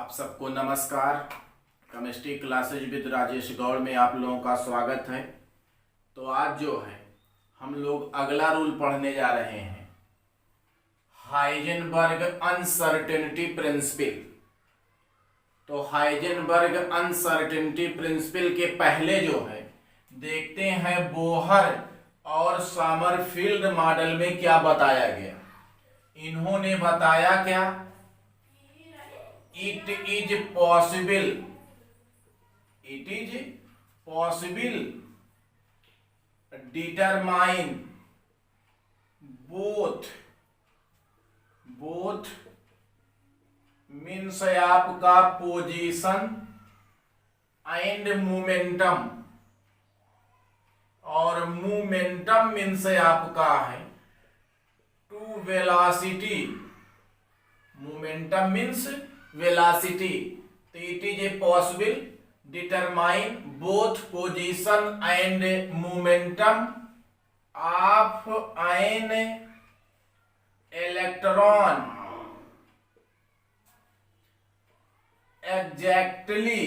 आप सबको नमस्कार। Chemistry classes with Rajesh Gaur में आप लोगों का स्वागत है। तो आज जो है हम लोग अगला रूल पढ़ने जा रहे हैं, हाइजेनबर्ग अनसर्टेनिटी प्रिंसिपल। तो हाइजेनबर्ग अनसर्टेनिटी प्रिंसिपल के पहले जो है देखते हैं बोहर और समरफील्ड मॉडल में क्या बताया गया। इन्होंने बताया क्या, it is possible determine both means आपका पोजीशन एंड मोमेंटम, और मोमेंटम मीन्स आपका है to velocity. Momentum means velocity. तो it is a possible determine both position and momentum of an electron exactly.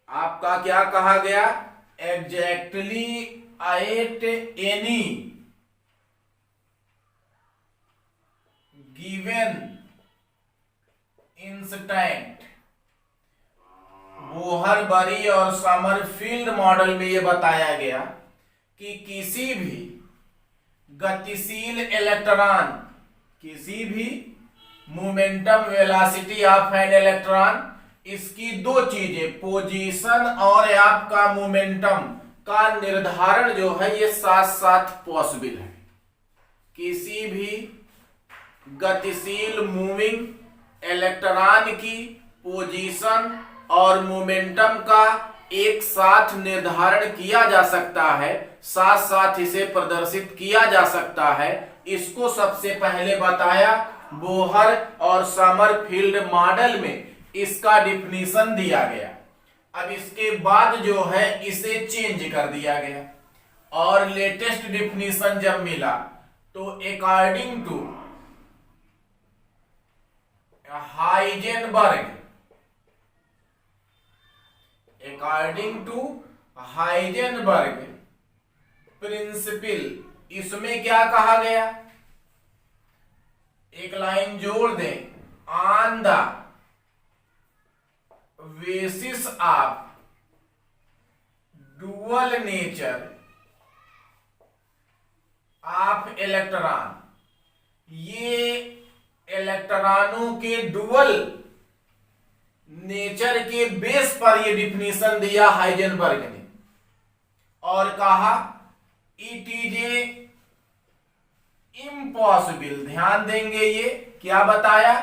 आपका क्या कहा गया, exactly at any given instant. Bohr Bury और समरफील्ड मॉडल में यह बताया गया कि किसी भी गतिशील इलेक्ट्रॉन, किसी भी momentum velocity of an electron, इसकी दो चीजें पोजीशन और आपका मोमेंटम का निर्धारण जो है ये साथ साथ पॉसिबल है। किसी भी गतिशील मूविंग इलेक्ट्रॉन की पोजीशन और मोमेंटम का एक साथ निर्धारण किया जा सकता है, साथ साथ इसे प्रदर्शित किया जा सकता है। इसको सबसे पहले बताया बोहर और समरफील्ड मॉडल में, इसका डिफिनीशन दिया गया। अब इसके बाद जो है इसे चेंज कर दिया गया और लेटेस्ट डिफिनीशन जब मिला तो अकॉर्डिंग टू हाइजेनबर्ग प्रिंसिपल, इसमें क्या कहा गया, एक लाइन जोड़ दें, on the basis of dual nature of electron. ये इलेक्ट्रॉनों के डुअल नेचर के बेस पर यह डिफिनीशन दिया हाइजेनबर्ग ने और कहा इट इज ए इम्पॉसिबल। ध्यान देंगे, ये क्या बताया,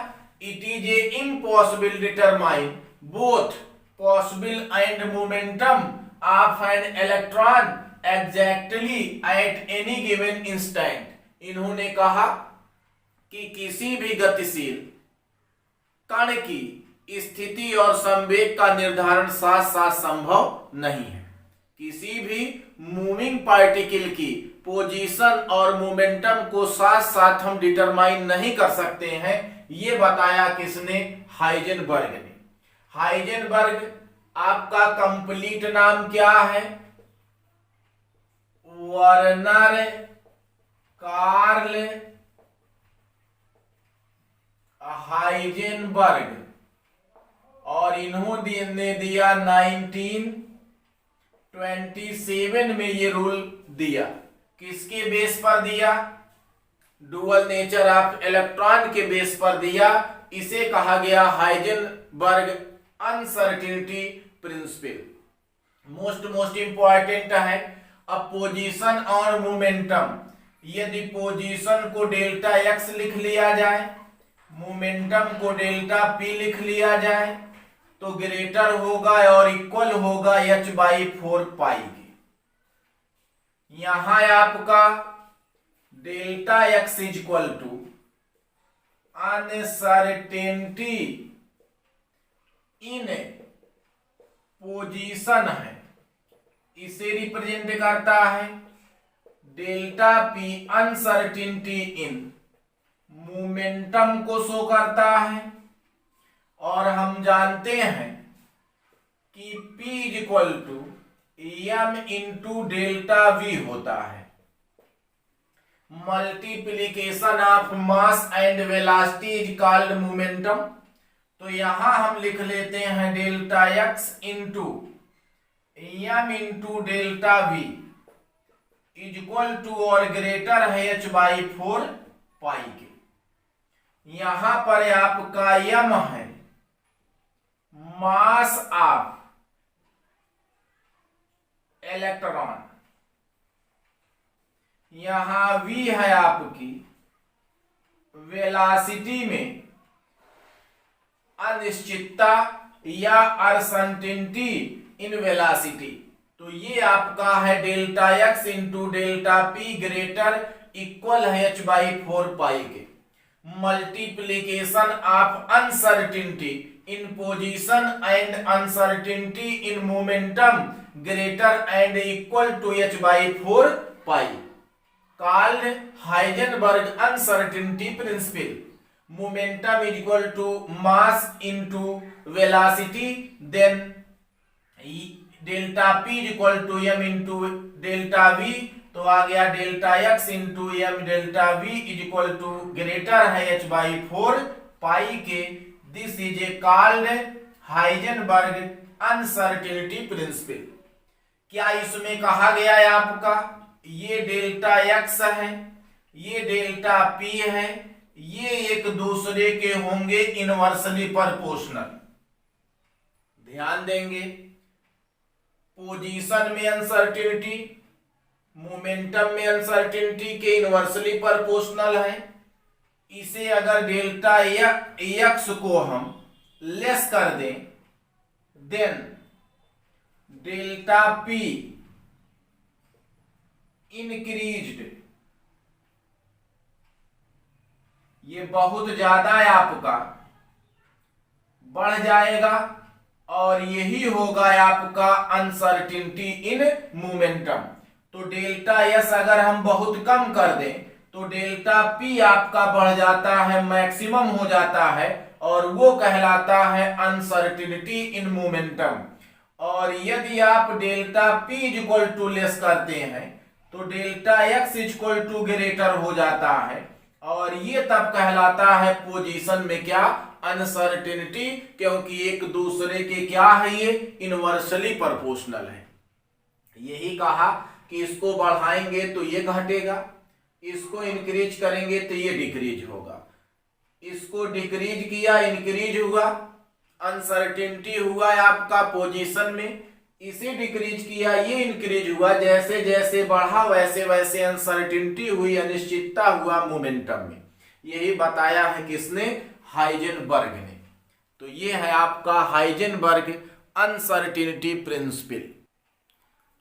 it is A impossible determine both possible and momentum of an electron exactly at any given instant. इन्होंने कहा कि किसी भी गतिशील कण की स्थिति और संवेग का निर्धारण साथ साथ संभव नहीं है। किसी भी मूविंग पार्टिकल की पोजीशन और मोमेंटम को साथ साथ हम डिटरमाइन नहीं कर सकते हैं। यह बताया किसने, हाइजेनबर्ग ने। हाइजेनबर्ग आपका कंप्लीट नाम क्या है, वर्नर कार्ल हाइजेनबर्ग, और इन्होंने दिया 1927 में ये रूल दिया। किसके बेस पर दिया, डुअल नेचर ऑफ इलेक्ट्रॉन के बेस पर दिया। इसे कहा गया Heisenberg uncertainty principal. Most important है। अब पोजीशन और मोमेंटम, यदि पोजीशन को डेल्टा एक्स लिख लिया जाए, मोमेंटम को डेल्टा पी लिख लिया जाए, तो ग्रेटर होगा और इक्वल होगा h/4 पाई के। यहां आपका delta X is equal to uncertainty in position है, इसे रिप्रेजेंट करता है। Delta P uncertainty in momentum को शो करता है। और हम जानते हैं कि P is equal to M into delta V होता है। Multiplication of mass and velocity is called momentum. तो यहां हम लिख लेते हैं delta X into M into delta V is equal to और ग्रेटर है h बाई 4 पाई के। यहां पर आपका यम है मास ऑफ इलेक्ट्रॉन, यहां v है आपकी वेलोसिटी में अनिश्चितता या अनसर्टेनिटी इन वेलोसिटी। तो ये आपका है delta X into delta P greater equal है h बाई 4 पाई के। Multiplication of uncertainty in position and uncertainty in momentum greater and equal to h by 4 pi called Heisenberg uncertainty principle. momentum is equal to mass into velocity, then delta p is equal to m into delta v। तो आ गया delta x into M delta v is equal to greater है h by 4 pi के। This is a called Heisenberg uncertainty principle. क्या इसमें कहा गया है आपका ये डेल्टा x है, ये डेल्टा p है, ये एक दूसरे के होंगे इनवर्सली प्रोपोर्शनल। ध्यान देंगे, पोजीशन में अनसर्टेनिटी, मोमेंटम में अनसर्टेनिटी के इनवर्सली प्रोपोर्शनल है। इसे अगर डेल्टा एक्स को हम लेस कर दें, देन डेल्टा पी इंक्रीज्ड, ये बहुत ज्यादा है आपका बढ़ जाएगा और यही होगा आपका अनसर्टेनिटी इन मोमेंटम। तो डेल्टा एस अगर हम बहुत कम कर दें तो डेल्टा पी आपका बढ़ जाता है, मैक्सिमम हो जाता है और वो कहलाता है अनसर्टेनिटी इन मोमेंटम। और यदि आप delta P is equal to less करते हैं तो delta X is equal to greater हो जाता है और ये तब कहलाता है पोजीशन में क्या अनसर्टेनिटी, क्योंकि एक दूसरे के क्या है ये इनवर्सली प्रोपोर्शनल है। यही कहा कि इसको बढ़ाएंगे तो ये घटेगा, इसको इंक्रीज करेंगे तो ये डिक्रीज होगा, इसको डिक्रीज किया इंक्रीज हुआ, अनसर्टेनिटी हुआ आपका पोजीशन में, इसे डिक्रीज किया ये इंक्रीज हुआ, जैसे जैसे बढ़ा वैसे वैसे अनसर्टेनिटी हुई, अनिश्चितता हुआ मोमेंटम में। यही बताया है किसने, हाइजेनबर्ग ने। तो ये है आपका हाइजेनबर्ग अनसर्टेनिटी प्रिंसिपल।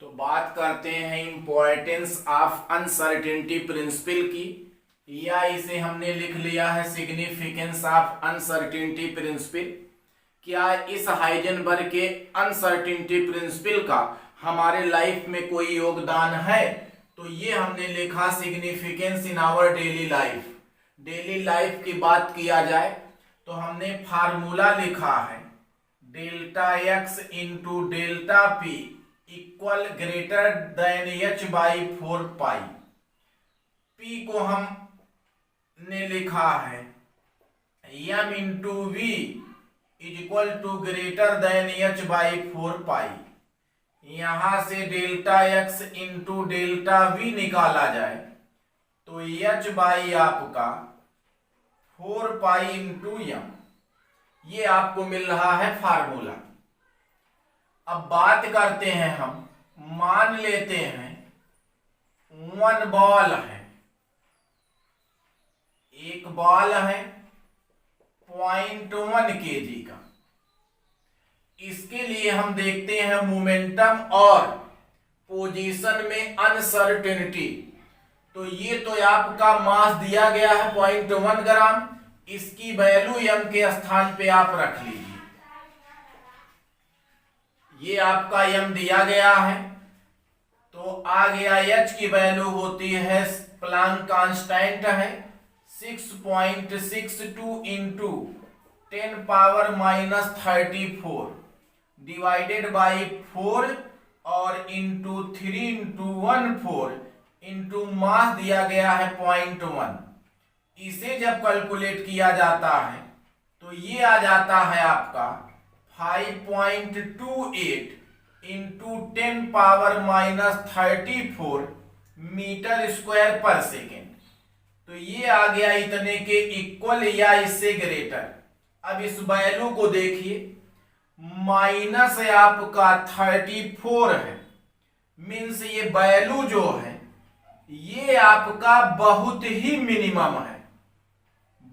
तो बात करते हैं इंपॉर्टेंस ऑफ अनसर्टेनिटी प्रिंसिपल की, या इसे हमने लिख लिया है सिग्निफिकेंस ऑफ अनसर्टेनिटी प्रिंसिपल। क्या इस हाइजेनबर्ग के अनसर्टेनिटी प्रिंसिपल का हमारे लाइफ में कोई योगदान है? तो ये हमने लिखा significance in our daily life. Daily life की बात किया जाए तो हमने फार्मूला लिखा है delta X into delta P equal greater than H by 4 pi. P को हमने लिखा है M into V is equal to greater than H by 4 pi. यहां से delta X into delta V निकाला जाए तो एच बाई आपका 4 पाई इंटू एम, ये आपको मिल रहा है फार्मूला। अब बात करते हैं हम, मान लेते हैं 1 बॉल है, एक बॉल है 0.1 kg का। इसके लिए हम देखते हैं मोमेंटम और पोजीशन में अनसर्टेनिटी। तो ये तो आपका मास दिया गया है 0.1 ग्राम, इसकी वैल्यू m के स्थान पे आप रख लीजिए। ये आपका m दिया गया है तो आ गया h की वैल्यू होती है प्लांक कांस्टेंट है 6.62 इंटू 10⁻−34 डिवाइडेड बाई 4 और इंटू 3 इंटू 1 4 इंटू मास दिया गया है 0.1। इसे जब कैलकुलेट किया जाता है तो ये आ जाता है आपका 5.28 इंटू 10⁻−34 मीटर स्क्वायर पर सेकेंड। तो ये आ गया इतने के इक्वल या इससे ग्रेटर। अब इस वैल्यू को देखिए, माइनस आपका 34 है, मीन्स ये वैल्यू जो है ये आपका बहुत ही मिनिमम है,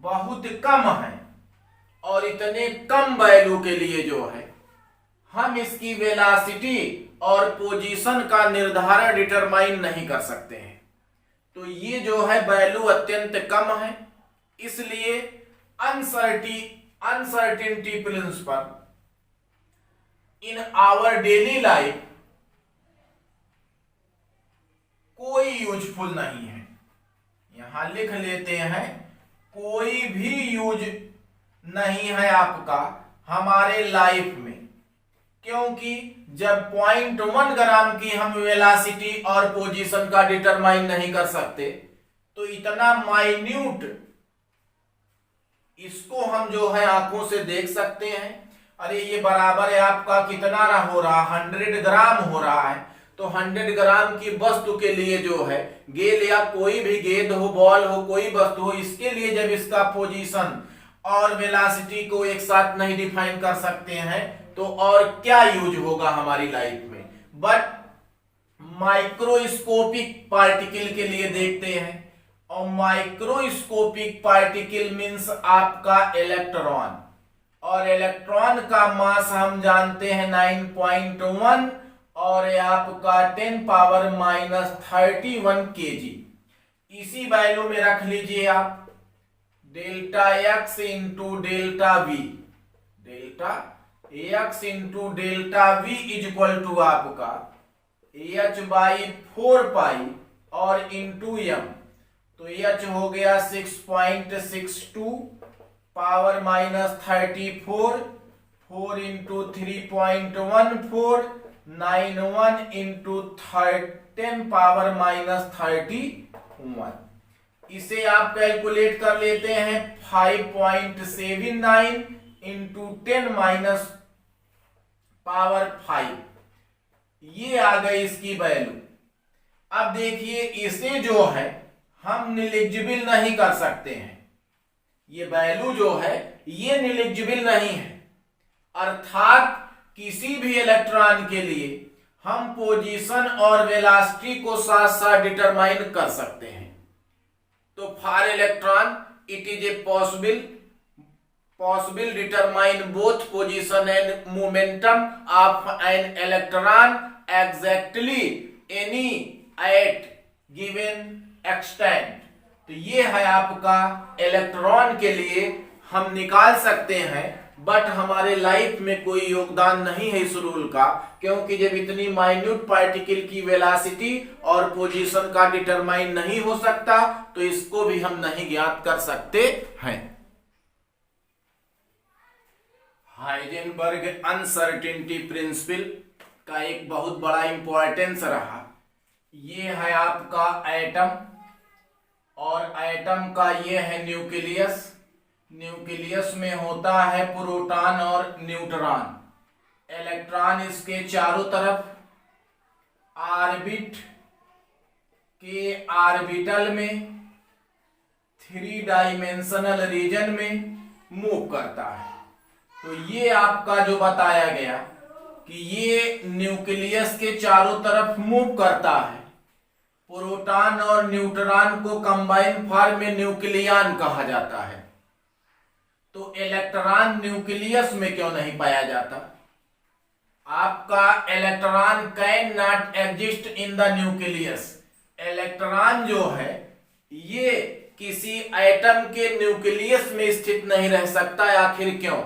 बहुत कम है। और इतने कम वैल्यू के लिए जो है हम इसकी वेलोसिटी और पोजीशन का निर्धारण डिटरमाइन नहीं कर सकते हैं। तो ये जो है वैल्यू अत्यंत कम है, इसलिए uncertainty principle in our daily life कोई यूजफुल नहीं है। यहां लिख लेते हैं, कोई भी यूज नहीं है आपका हमारे लाइफ में, क्योंकि जब 0.1 ग्राम की हम वेलोसिटी और पोजीशन का डिटरमाइन नहीं कर सकते तो इतना माइन्यूट इसको हम जो है आंखों से देख सकते हैं। अरे ये बराबर है आपका कितना हो रहा, 100 ग्राम हो रहा है। तो 100 ग्राम की वस्तु के लिए जो है गेंद या कोई भी गेंद हो, बॉल हो, कोई वस्तु हो, इसके लिए जब इसका पोजीशन और वेलोसिटी को एक साथ नहीं डिफाइन कर सकते हैं तो और क्या यूज होगा हमारी लाइफ में। बट माइक्रोस्कोपिक पार्टिकल के लिए देखते हैं, और माइक्रोस्कोपिक पार्टिकल मींस आपका इलेक्ट्रॉन, और इलेक्ट्रॉन का मास हम जानते हैं 9.1 और आपका 10⁻−31 kg। इसी वैल्यू में रख लीजिए आप delta X into delta V, delta X into delta V is equal to आपका h/4 और इंटू m। तो h हो गया 6.62 पावर -34, 4 इंटू 3.14, 91 इंटू 10⁻−31। इसे आप कैलकुलेट कर लेते हैं 5.79 इंटू 10⁻⁵। ये आ गई इसकी वैल्यू। अब देखिए इसे जो है हम निलिजिबल नहीं कर सकते हैं, ये वैल्यू जो है ये निलिजिबल नहीं है, अर्थात किसी भी इलेक्ट्रॉन के लिए हम पोजीशन और वेलोसिटी को साथ साथ डिटरमाइन कर सकते हैं। तो for electron it is A possible determine both position and momentum of an electron exactly any at given extent। तो ये है आपका इलेक्ट्रॉन के लिए हम निकाल सकते हैं, बट हमारे लाइफ में कोई योगदान नहीं है इस रूल का, क्योंकि जब इतनी माइन्यूट पार्टिकल की वेलोसिटी और पोजीशन का डिटरमाइन नहीं हो सकता तो इसको भी हम नहीं ज्ञात कर सकते हैं। हाइजेनबर्ग अनसर्टेनिटी प्रिंसिपल का एक बहुत बड़ा इंपॉर्टेंस रहा। ये है आपका एटम, और एटम का ये है न्यूक्लियस। न्यूक्लियस में होता है प्रोटॉन और न्यूट्रॉन। इलेक्ट्रॉन इसके चारों तरफ ऑर्बिट के ऑर्बिटल में 3 डायमेंशनल रीजन में मूव करता है। तो ये आपका जो बताया गया कि ये न्यूक्लियस के चारों तरफ मूव करता है। प्रोटॉन और न्यूट्रॉन को कंबाइन फॉर्म में न्यूक्लियन कहा जाता है। तो इलेक्ट्रॉन न्यूक्लियस में क्यों नहीं पाया जाता? आपका electron can not exist in the nucleus. Electron जो है ये किसी एटम के न्यूक्लियस में स्थित नहीं रह सकता। आखिर क्यों?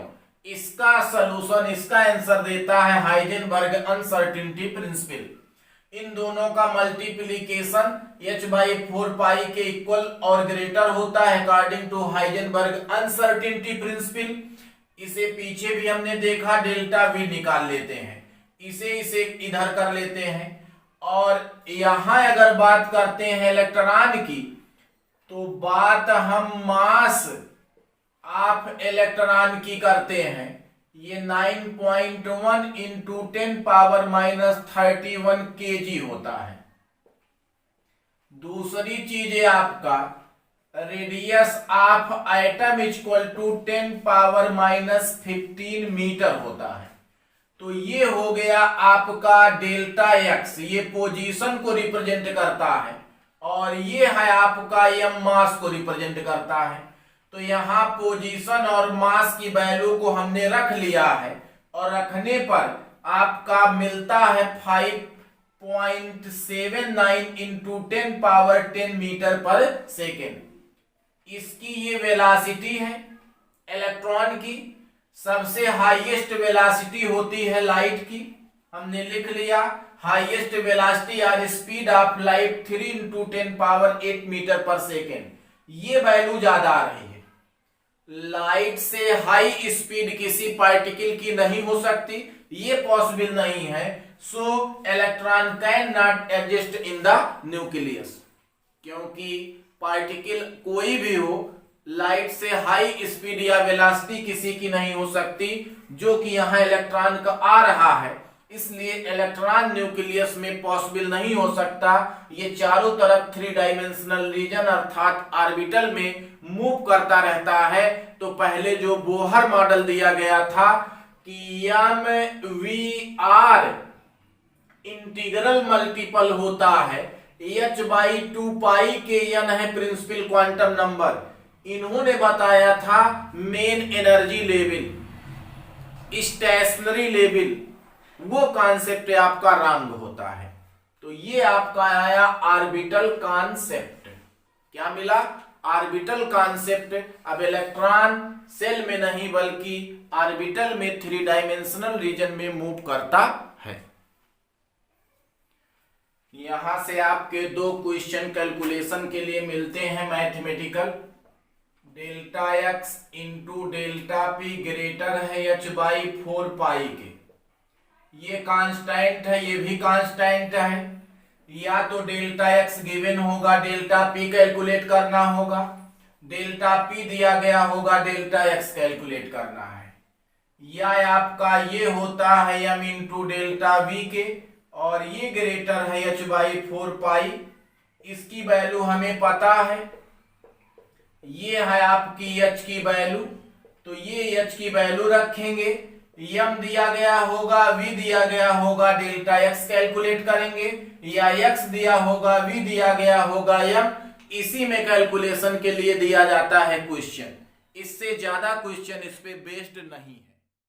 इसका सलूशन, इसका आंसर देता है हाइजेनबर्ग अनसर्टेनिटी प्रिंसिपल। इन दोनों का मल्टीप्लीकेशन h/4 के इक्वल और ग्रेटर होता है according to Heisenberg uncertainty principle. इसे पीछे भी हमने देखा, डेल्टा V निकाल लेते हैं, इसे इधर कर लेते हैं। और यहां अगर बात करते हैं इलेक्ट्रॉन की, तो बात हम मास ऑफ इलेक्ट्रॉन की करते हैं। ये 9.1 इंटू 10⁻³ kg होता है। दूसरी चीज है आपका radius of atom equal to 10⁻15 metre होता है। तो ये हो गया आपका डेल्टा x, ये पोजीशन को रिप्रेजेंट करता है, और ये है आपका m मास को रिप्रेजेंट करता है। तो यहाँ पोजीशन और मास की वैल्यू को हमने रख लिया है, और रखने पर आपका मिलता है 5.79 इंटू 10⁻10 मीटर पर सेकेंड। इसकी ये वेलासिटी है इलेक्ट्रॉन की। सबसे हाईएस्ट वेलासिटी होती है लाइट की, हमने लिख लिया हाईएस्ट वेलासिटी और speed of light 3 into 10⁸ metre per second. ये वैल्यू ज्यादा आ रही है। लाइट से हाई स्पीड किसी पार्टिकल की नहीं हो सकती, ये पॉसिबल नहीं है। सो electron can not exist in the nucleus, क्योंकि पार्टिकल कोई भी हो, लाइट से हाई स्पीड या वेलोसिटी किसी की नहीं हो सकती, जो कि यहां इलेक्ट्रॉन का आ रहा है। इसलिए इलेक्ट्रॉन न्यूक्लियस में पॉसिबल नहीं हो सकता। ये चारों तरफ 3 डायमेंशनल रीजन अर्थात ऑर्बिटल में मूव करता रहता है। तो पहले जो बोहर मॉडल दिया गया था कि mvr इंटीग्रल मल्टीपल होता है h/2 के n है प्रिंसिपल क्वांटम नंबर। इन्होंने बताया था main energy level, stationary level, वो कॉन्सेप्ट आपका रॉन्ग होता है। तो ये आपका आया ऑर्बिटल कॉन्सेप्ट। क्या मिला? Orbital concept. अब इलेक्ट्रॉन सेल में नहीं बल्कि ऑर्बिटल में 3 डायमेंशनल रीजन में मूव करता है। यहां से आपके 2 क्वेश्चन कैलकुलेशन के लिए मिलते हैं mathematical. Delta x into delta P greater है h/4 के। ये कांस्टेंट है, ये भी कांस्टेंट है। या तो डेल्टा x गिवन होगा, डेल्टा p कैलकुलेट करना होगा, डेल्टा p दिया गया होगा, डेल्टा x कैलकुलेट करना है। या आपका ये होता है m इंटू डेल्टा v के, और ये ग्रेटर है h/4। इसकी वैल्यू हमें पता है, ये है आपकी h की वैल्यू। तो ये h की वैल्यू रखेंगे, m दिया गया होगा, v दिया गया होगा, डेल्टा x कैलकुलेट करेंगे, या x दिया होगा, v दिया गया होगा, m। इसी में कैलकुलेशन के लिए दिया जाता है क्वेश्चन। इससे ज्यादा क्वेश्चन इस पे बेस्ड नहीं है।